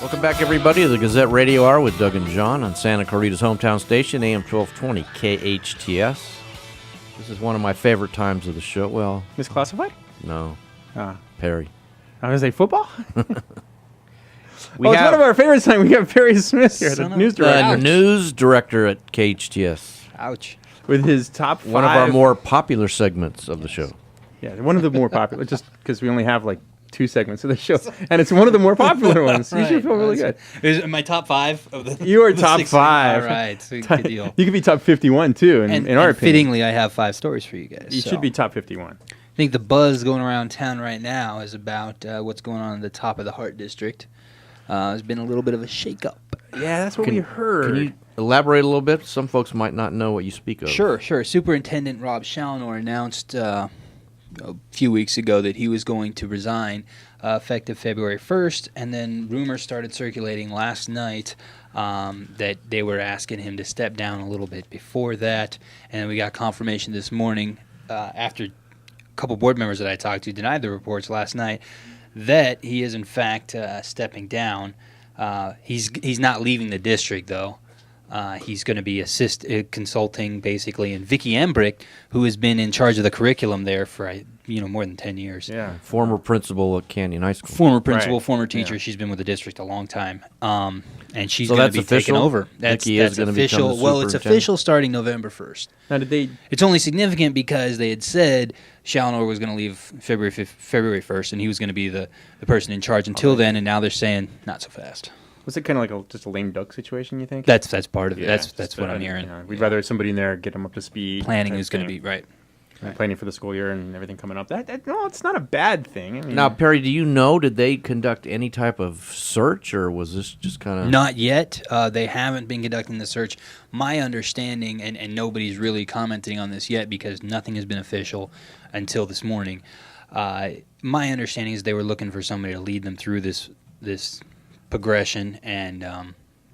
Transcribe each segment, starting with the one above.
Welcome back, everybody, to the Gazette Radio Hour with Doug and John on Santa Clarita's hometown station, AM 1220 KHTS. This is one of my favorite times of the show. Well, Misclassified? no. Perry. I was going to say football? It's one of our favorite times. We have Perry Smith here, the news director. The news director at KHTS. Ouch. With his top 5. One of our more popular segments of the show. Yeah, one of the more popular, just because we only have like 2 segments of the show, and it's one of the more popular ones. You should feel really good. Is it my top 5 of the? You are the top 6? 5. All right, so good deal. You could be top 51 too, in our opinion. Fittingly, I have 5 stories for you guys. You should be top 51. I think the buzz going around town right now is about what's going on in the top of the Hart District. There's been a little bit of a shakeup. Yeah, that's what we heard. Can you elaborate a little bit? Some folks might not know what you speak of. Sure. Superintendent Rob Challenor announced a few weeks ago that he was going to resign effective February 1st, and then rumors started circulating last night that they were asking him to step down a little bit before that, and then we got confirmation this morning after a couple board members that I talked to denied the reports last night that he is in fact stepping down. He's not leaving the district though. He's going to be consulting basically, and Vicki Embrick, who has been in charge of the curriculum there for more than 10 years. Yeah, former principal at Canyon High School. Former principal, Right. Former teacher. Yeah. She's been with the district a long time, and she's So going to that's be official? taking over. That's Vicki is gonna become official. the Well, it's superintendent? official starting November 1st. Now, did they? It's only significant because they had said Challenor was going to leave February 1st, and he was going to be the person in charge until then, and now they're saying not so fast. Was it kind of like just a lame duck situation? You think? That's part of it. Yeah, That's what I'm hearing. We'd rather have somebody in there get them up to speed. Planning type is going to thing. be right. And planning for the school year and everything coming up. No, it's not a bad thing. I mean, Now, Perry, do you know, did they conduct any type of search, or was this just kind of... Not yet. They haven't been conducting the search. My understanding, and nobody's really commenting on this yet because nothing has been official until this morning. My understanding is they were looking for somebody to lead them through this progression, and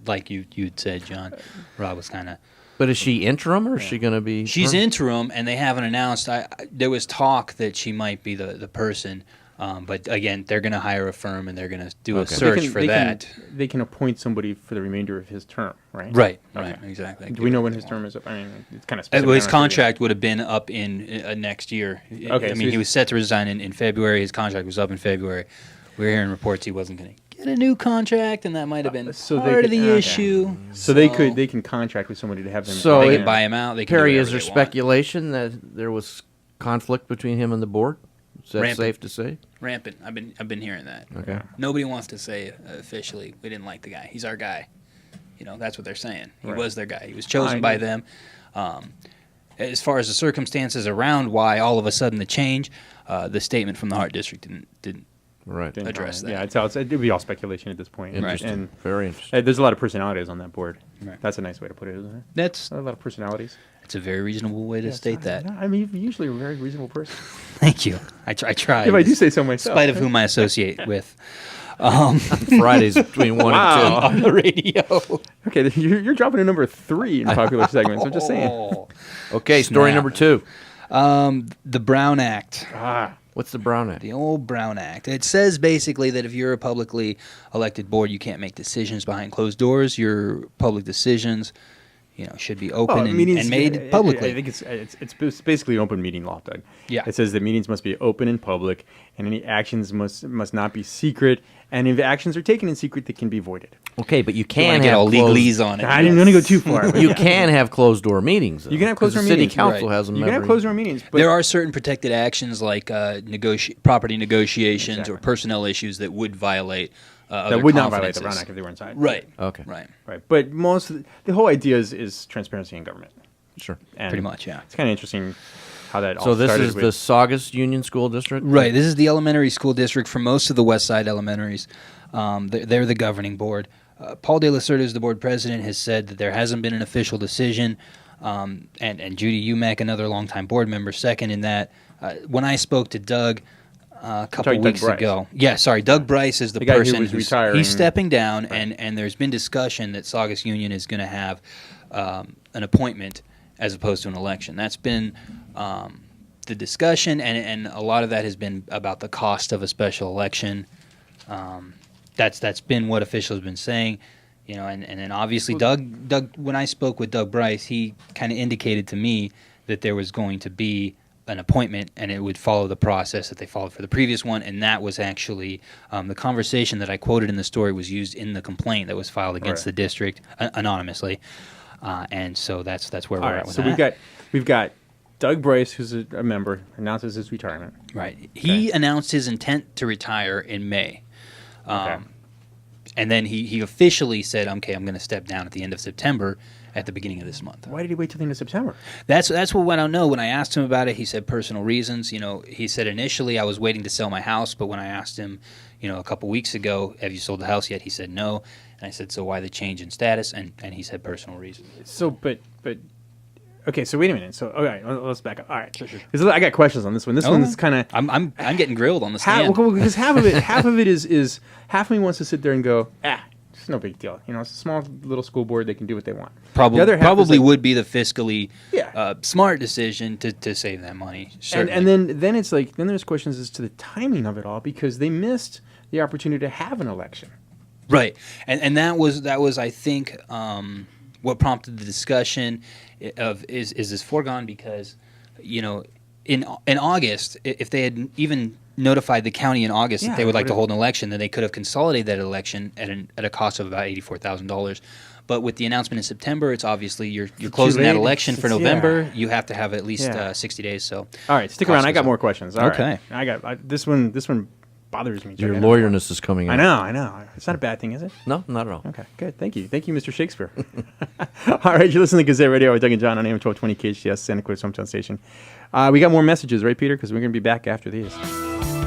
like you'd said, John, Rob was kind of... But is she interim, or is she going to be... She's interim, and they haven't announced. There was talk that she might be the person, but again, they're going to hire a firm, and they're going to do a search for that. They can appoint somebody for the remainder of his term, right? Right, Okay. right, exactly. Do we know when his term is up? I mean, it's kind of specific. His contract would have been up in next year. Okay, I so mean, he was set to resign in February. His contract was up in February. We were hearing reports he wasn't going to get a new contract, and that might have been part of the issue. So they can contract with somebody to have them. So They it- can buy him out. They can Perry, do is there whatever they want. speculation that there was conflict between him and the board? Is that Rampant. safe to say? Rampant. I've been hearing that. Okay. Nobody wants to say officially we didn't like the guy. He's our guy. That's what they're saying. He Right. was their guy. He was chosen by them. As far as the circumstances around why all of a sudden the change, the statement from the Hart District didn't Right. Didn't address comment. that. Yeah, it'd be all speculation at this point. Interesting. And Very interesting. there's a lot of personalities on that board. Right. That's a nice way to put it, isn't it? That's A lot of personalities. it's a very reasonable way to state that. I mean, you're usually a very reasonable person. Thank you. I try. If I do say so in myself. spite of whom I associate with Fridays between 1 Wow. on the radio. Okay, you're dropping to number 3 in popular segments. I'm just saying. Oh. and 2. Okay, story Snap. number 2. The Brown Act. What's the Brown Act? The old Brown Act. It says basically that if you're a publicly elected board, you can't make decisions behind closed doors. Your public decisions, should be open and made publicly. I think it's basically an open meeting law, Doug. Yeah. It says that meetings must be open and public, and any actions must not be secret. And if actions are taken in secret, they can be voided. Okay, but you You can want to get have all legalese on it. I didn't want to go too far. You can have closed-door meetings. Though, You can have 'cause closed-door the city meetings, council right. has them. You can have closed-door meetings, but There are certain protected actions like property negotiations or Exactly. personnel issues that would violate that would not violate the Brown Act if they were inside. Right. Okay. Right. Right. But the whole idea is transparency in government. Sure. And Pretty much, yeah. It's kind of interesting how that all So this started is with, the Saugus Union School District? Right. This is the elementary school district for most of the West Side elementaries. They're the governing board. Paul De La Cerda, is the board president, has said that there hasn't been an official decision. And Judy Umack, another longtime board member, second in that. When I spoke to Doug a couple talking weeks Doug Bryce. ago. Yeah, sorry. Doug Bryce is the The guy who person was who's retiring. he's stepping down, and there's been discussion that Saugus Union is going to have an appointment as opposed to an election. That's been the discussion, and a lot of that has been about the cost of a special election. that's been what officials have been saying. And then obviously Doug, when I spoke with Doug Bryce, he kind of indicated to me that there was going to be an appointment and it would follow the process that they followed for the previous one, and that was actually the conversation that I quoted in the story was used in the complaint that was filed against the district anonymously, and so that's where we're at with that. So we've got Doug Bryce, who's a member, announces his retirement. Right. He announced his intent to retire in May. Okay. And then he officially said, okay, I'm going to step down at the end of September at the beginning of this month. Why did he wait till the end of September? That's what I don't know. When I asked him about it, he said personal reasons. He said initially I was waiting to sell my house, but when I asked him, a couple weeks ago, have you sold the house yet? He said no. And I said, so why the change in status? And he said personal reasons. So, but okay, so wait a minute. So, all right, let's back up. All right, Sure. 'Cause I got questions on this one. This one's kind of I'm getting grilled on the stand. because half of it is half of me wants to sit there and go, it's no big deal. It's a small little school board; they can do what they want. Probably, the other half probably is like, would be the fiscally Yeah. smart decision to save that money. and then it's like then there's questions as to the timing of it all because they missed the opportunity to have an election. Right, and that was I think what prompted the discussion of is this foregone because in August, if they had even notified the county in August that they would like to hold an election, then they could have consolidated that election at a cost of about $84,000. But with the announcement in September, it's obviously you're closing that election for November. You have to have at least 60 days. So all right, stick around. I got more questions. All okay, right. This one bothers me. Your lawyerness is coming out. I know. It's not a bad thing, is it? No, not at all. Okay, good. Thank you, Mr. Shakespeare. All right, you're listening to Gazette Radio with Doug and John on AM 1220 KHTS, Santa Cruz hometown station. We got more messages, right, Peter? Because we're going to be back after these.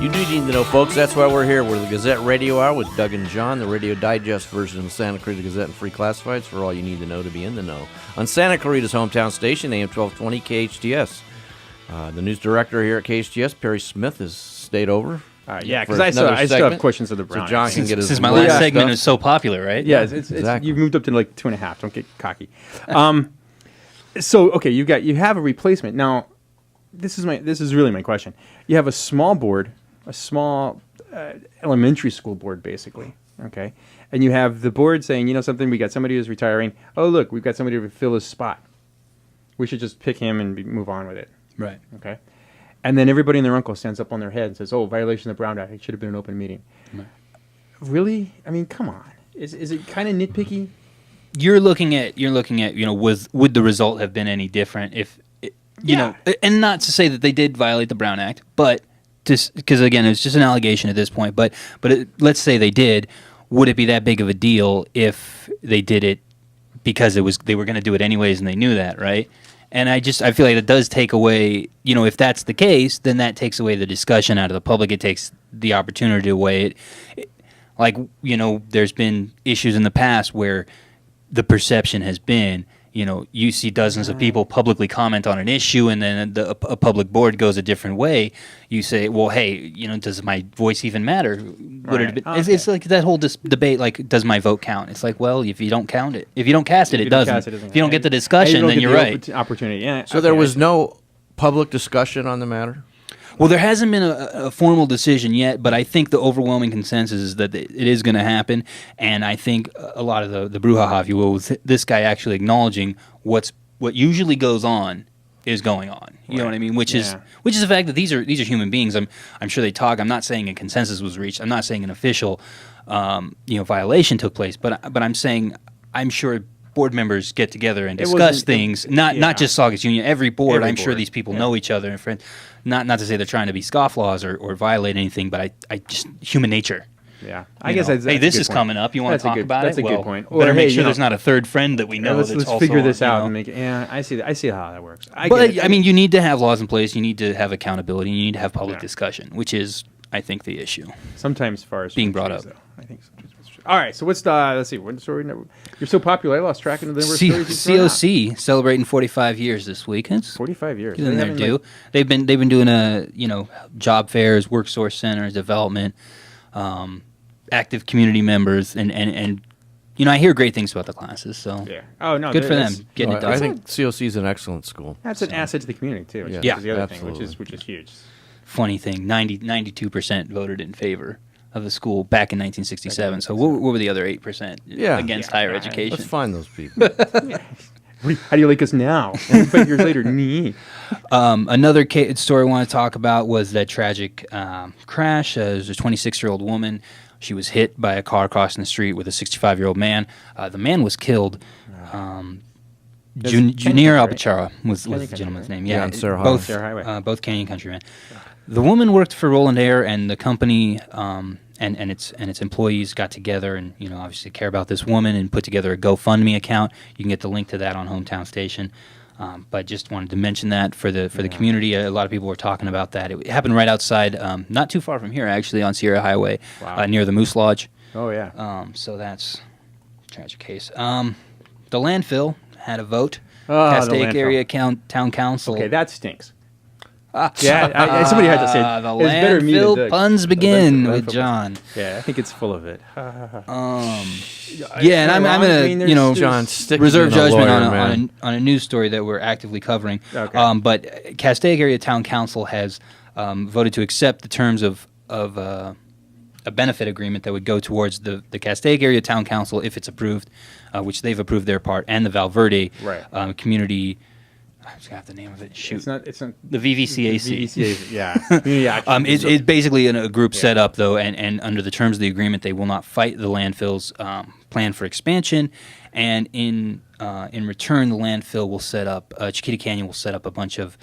You do need to know, folks. That's why we're here. We're the Gazette Radio Hour with Doug and John, the Radio Digest version of the Santa Clarita Gazette and Free Classifieds for all you need to know to be in the know. On Santa Clarita's hometown station, AM 1220 KHTS. The news director here at KHTS, Perry Smith, has stayed over. Yeah, because I still have questions of the Brown. So John can get his since my last segment is so popular, right? Yeah, exactly. You've moved up to like 2.5. Don't get cocky. So okay, you have a replacement now. This is really my question. You have a small board, a small elementary school board, basically. Okay, and you have the board saying, something. We got somebody who's retiring. Oh, look, we've got somebody to fill his spot. We should just pick him and move on with it. Right. Okay. And then everybody and their uncle stands up on their head and says, "Oh, violation of the Brown Act. It should have been an open meeting." Right. Really? I mean, come on. Is it kind of nitpicky? You're looking at would the result have been any different if and not to say that they did violate the Brown Act, but just because again it's just an allegation at this point. But let's say they did. Would it be that big of a deal if they did it because they were going to do it anyways and they knew that, right? And I feel like it does take away, if that's the case, then that takes away the discussion out of the public. It takes the opportunity away. There's been issues in the past where the perception has been, you see dozens of people publicly comment on an issue and then a public board goes a different way. You say, well, hey, does my voice even matter? Would it have been, it's like that whole debate, like, does my vote count? It's like, well, if you don't count it, if you don't cast it, it doesn't. If you don't get the discussion, then you're right. Opportunity, yeah. So there was no public discussion on the matter? Well, there hasn't been a formal decision yet, but I think the overwhelming consensus is that it is going to happen, and I think a lot of the brouhaha, if you will, with this guy actually acknowledging what usually goes on is going on. You know what I mean? Which is the fact that these are human beings. I'm sure they talk. I'm not saying a consensus was reached. I'm not saying an official violation took place, but I'm saying I'm sure board members get together and discuss things. Not just Saugus Union. Every board. I'm sure these people know each other and friends. Not to say they're trying to be scofflaws or violate anything, but I just human nature. Yeah, I guess that's hey, this is coming up. You want to talk about it? That's a good point. Better make sure there's not a third friend that we know. Let's figure this out and make it. Yeah, I see how that works. But I mean, you need to have laws in place. You need to have accountability. You need to have public discussion, which is, I think, the issue. Sometimes, as far as being brought up, though, I think. All right, so what's let's see. What story? You're so popular. I lost track of the number of stories. COC celebrating 45 years this week. It's 45 years. In their due. They've been doing job fairs, work source centers, development, active community members, and I hear great things about the classes. So good for them getting it done. I think COC is an excellent school. That's an asset to the community too. Which is the other thing, which is huge. Funny thing, 92% voted in favor of the school back in 1967. So what were the other 8% against higher education? Let's find those people. How do you like us now? 5 years later, nee. Another story I want to talk about was that tragic crash. There's a 26-year-old woman. She was hit by a car crossing the street with a 65-year-old man. The man was killed. Junior Albachara was the gentleman's name. Yeah, on Sarah Highway. Both Canyon Countrymen. The woman worked for Roland Air, and the company and its employees got together and obviously care about this woman and put together a GoFundMe account. You can get the link to that on Hometown Station. But just wanted to mention that for the community. A lot of people were talking about that. It happened right outside, not too far from here, actually, on Sierra Highway, near the Moose Lodge. Oh yeah. So that's a tragic case. The landfill had a vote. The Castaic landfill. Area Town Council. Okay, that stinks. Somebody had to say it. The It's better me than landfill Doug. puns begin The with landfill John. Yeah, I think it's full of it. Yeah, and I'm gonna John, stick reserve to being a judgment lawyer, on man. a news story that we're actively covering. Okay. But Castaic Area Town Council has voted to accept the terms of a benefit agreement that would go towards the Castaic Area Town Council if it's approved, which they've approved their part, and the Valverde community. I just have the name of it. Shoot, It's not the VVCAC. VVCAC, yeah. Community action. It's basically a group set up, though, and under the terms of the agreement, they will not fight the landfill's plan for expansion. And in return, the landfill will set up, Chiquita Canyon will set up a bunch of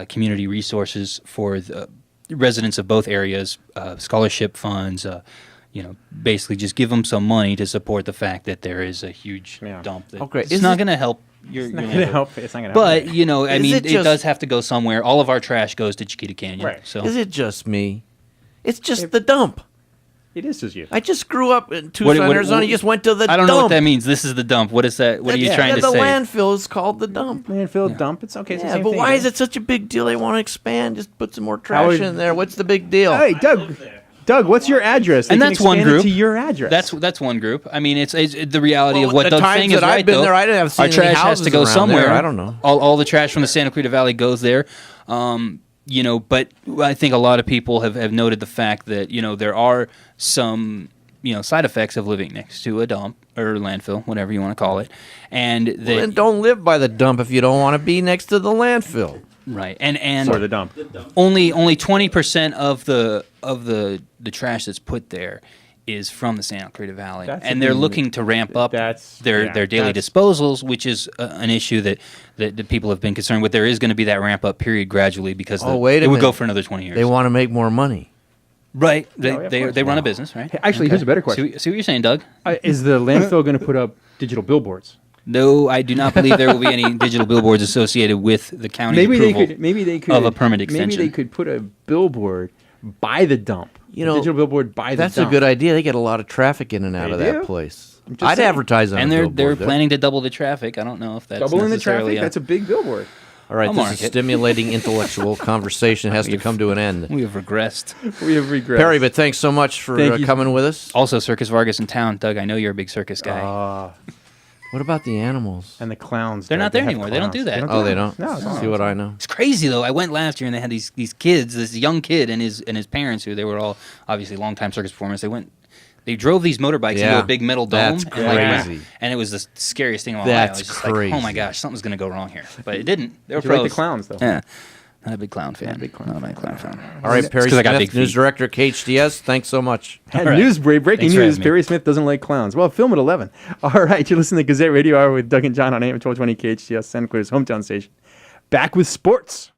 community resources for the residents of both areas, scholarship funds, basically just give them some money to support the fact that there is a huge dump. That it's not going to help. It's not going to help. It's not going to But, help. it does have to go somewhere. All of our trash goes to Chiquita Canyon. Right. So. Is it just me? It's just the dump. It is just you. I just grew up in Tucson, Arizona. You just went to the dump. I don't know what that means. This is the dump. What is that? What are you trying to the say? landfill is called the dump. Landfill dump. It's okay. It's the Yeah, same but thing, why right? is it such a big deal? They want to expand. Just put some more trash in there. What's the big deal? Hey, Doug, what's your address? They And can that's one expand it group. to your address. That's one group. I mean, it's the reality Well, of what the Doug's times saying is that I've right, been though. there, I didn't have seen Our any trash has houses to go around somewhere. there. I don't know. All the trash from the Santa Clarita Valley goes there. But I think a lot of people have noted the fact that there are some side effects of living next to a dump or landfill, whatever you want to call it, and that Then don't live by the dump if you don't want to be next to the landfill. right and or the dump. only 20% of the trash that's put there is from the Santa Clarita Valley, That's and a they're big- looking to ramp up that's- their yeah, daily that's- disposals, which is an issue that people have been concerned with. There is going to be that ramp up period gradually because Wait a it would go minute. for another 20 years. They want to make more money. right? yeah, of course. They run a business, right? Hey, actually, here's a better question. See what you're saying, Doug? Is the landfill going to put up digital billboards? No, I do not believe there will be any digital billboards associated with the county's Maybe approval they could of a permit extension. Maybe they could put a billboard by the dump. A digital billboard by the That's dump. a good idea. They get a lot of traffic in and out They of that do. place. just I'd saying. advertise on And a they're billboard there. planning to double the traffic. I don't know if that's Doubling the necessarily traffic. That's a big billboard. All right, I'll this mark is it. stimulating intellectual conversation has to come to an end. we have regressed. We have regrets. Perry, but thanks so much for Thank you. coming with us. Also, Circus Vargas in town. Doug, I know you're a big circus guy. What about the animals? And the clowns. They're Doug. not there have anymore. They don't do clowns. that. Oh, they don't? No, See what I know. It's crazy though. I went last year and they had these kids, this young kid and his parents, who they were all obviously longtime circus performers. They drove these motorbikes into Yeah, a big metal dome. that's and went- crazy. and it was the scariest thing of my life. I That's was just like, oh crazy. my gosh, something's gonna go wrong here. But it didn't. They were You like pros. the clowns, though. Yeah. Not a big clown fan. Not a big clown Not a big clown fan. All right, Perry 'cause I got Smith, big news feet. director at KHTS. Thanks so much. And All right. breaking Thanks for news. having me. Perry Smith doesn't like clowns. Well, film at 11. All right, you're listening to Gazette Radio Hour with Doug and John on AM 1220 KHTS, Santa Clarita's hometown station. Back with sports.